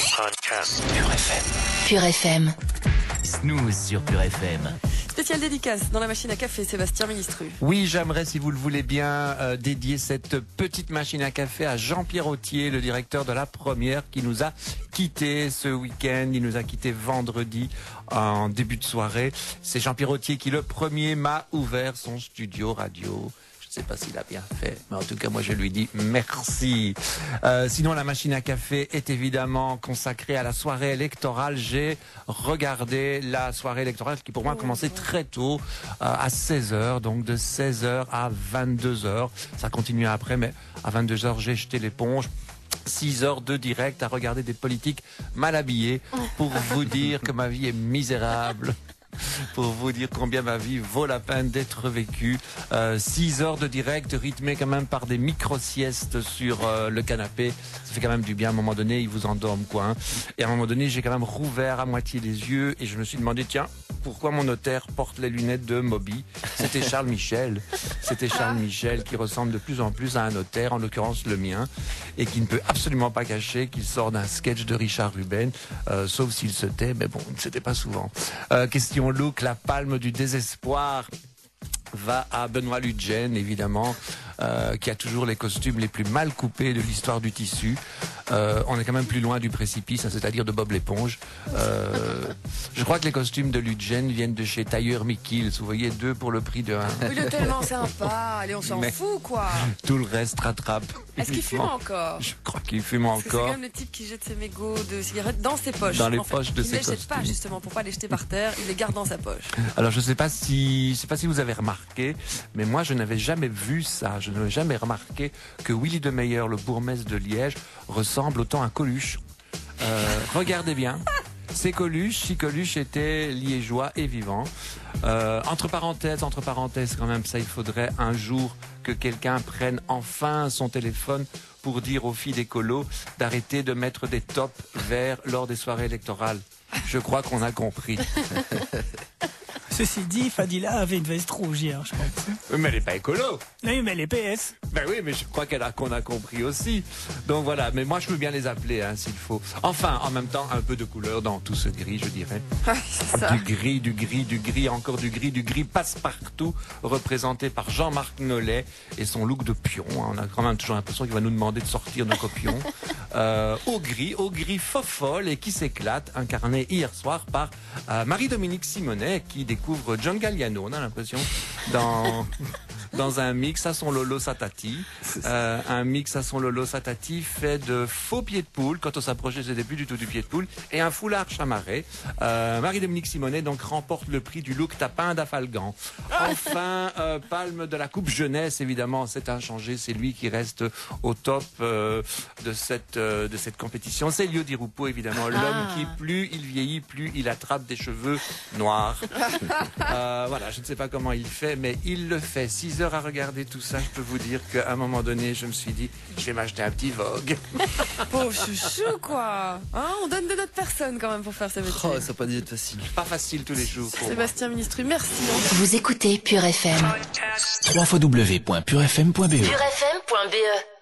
Podcast. Pure FM. Pure FM. Snooze sur Pure FM. Spéciale dédicace dans la machine à café, Sébastien Ministru. Oui, j'aimerais, si vous le voulez bien, dédier cette petite machine à café à Jean-Pierre Autier, le directeur de La Première, qui nous a quittés ce week-end. Il nous a quittés vendredi en début de soirée. C'est Jean-Pierre Autier qui, le premier, m'a ouvert son studio radio. Je ne sais pas s'il a bien fait, mais en tout cas, moi, je lui dis merci. Sinon, la machine à café est évidemment consacrée à la soirée électorale. J'ai regardé la soirée électorale qui, pour moi, a commencé très tôt, à 16h, donc de 16h à 22h. Ça continue après, mais à 22h, j'ai jeté l'éponge. 6 heures de direct à regarder des politiques mal habillés pour vous dire que ma vie est misérable. Pour vous dire combien ma vie vaut la peine d'être vécue. 6 heures de direct rythmé quand même par des micro-siestes sur le canapé. Ça fait quand même du bien. À un moment donné, ils vous endorment quoi. Hein. Et à un moment donné, j'ai quand même rouvert à moitié les yeux et je me suis demandé, tiens, pourquoi mon notaire porte les lunettes de Moby? C'était Charles Michel. C'était Charles Michel qui ressemble de plus en plus à un notaire, en l'occurrence le mien, et qui ne peut absolument pas cacher qu'il sort d'un sketch de Richard Ruben, sauf s'il se tait, mais bon, c'était pas souvent. Question look, la palme du désespoir va à Benoît Ludgen, évidemment, qui a toujours les costumes les plus mal coupés de l'histoire du tissu. On est quand même plus loin du précipice, hein, c'est-à-dire de Bob l'éponge. Je crois que les costumes de Ludgen viennent de chez Tailleur Mikils. Vous voyez, 2 pour le prix de 1. Il est tellement sympa, allez, on s'en fout, quoi. Tout le reste rattrape. Est-ce qu'il fume encore? Je crois qu'il fume Parce que c'est encore. quand même le type qui jette ses mégots de cigarettes dans ses poches. Dans les en fait. poches de Il ses ne les jette pas, costumes. justement, pour pas les jeter par terre, il les garde dans sa poche. Alors je sais pas si vous avez remarqué, mais moi je n'avais jamais vu ça. Je n'avais jamais remarqué que Willy de Meyer, le bourgmestre de Liège, ressemble autant à Coluche. Regardez bien. C'est Coluche, si Coluche était liégeois et vivant. Entre parenthèses quand même, ça il faudrait un jour que quelqu'un prenne enfin son téléphone pour dire aux filles d'écolo d'arrêter de mettre des tops verts lors des soirées électorales. Je crois qu'on a compris. Ceci dit, Fadila avait une veste rouge hier, je pense. Oui, mais elle n'est pas écolo. Oui, mais les PS. Ben oui, mais je crois qu'on a compris aussi. Donc voilà, mais moi je veux bien les appeler hein, s'il faut. Enfin, en même temps, un peu de couleur dans tout ce gris, je dirais. C'est ça. Du gris, encore du gris passe-partout, représenté par Jean-Marc Nollet et son look de pion. On a quand même toujours l'impression qu'il va nous demander de sortir nos copions. Au gris fofolle et qui s'éclate, incarné hier soir par Marie-Dominique Simonet, qui découvre John Galliano, on a l'impression, dans un mix à son Lolo Satati. Un mix à son Lolo Satati fait de faux pieds de poule. Quand on s'approchait, c'était plus du tout du pied de poule. Et un foulard chamarré. Marie-Dominique Simonet donc remporte le prix du look tapin d'Afalgan. Enfin, palme de la coupe jeunesse, évidemment, c'est inchangé. C'est lui qui reste au top de cette compétition. C'est Elio Di Rupo, évidemment. L'homme qui, plus il vieillit, plus il attrape des cheveux noirs. Voilà, je ne sais pas comment il fait, mais il le fait. 6 heures à regarder tout ça, je peux vous dire qu'à un moment donné, je me suis dit, je vais m'acheter un petit Vogue. Pauvre chouchou, quoi. Hein, on donne de notre personne quand même pour faire ce métier. Oh, ça n'a pas dû être facile. Pas facile tous les jours. Pour moi. Sébastien Ministru, merci. Vous écoutez Pure FM. Podcast. www.purefm.be Purefm.be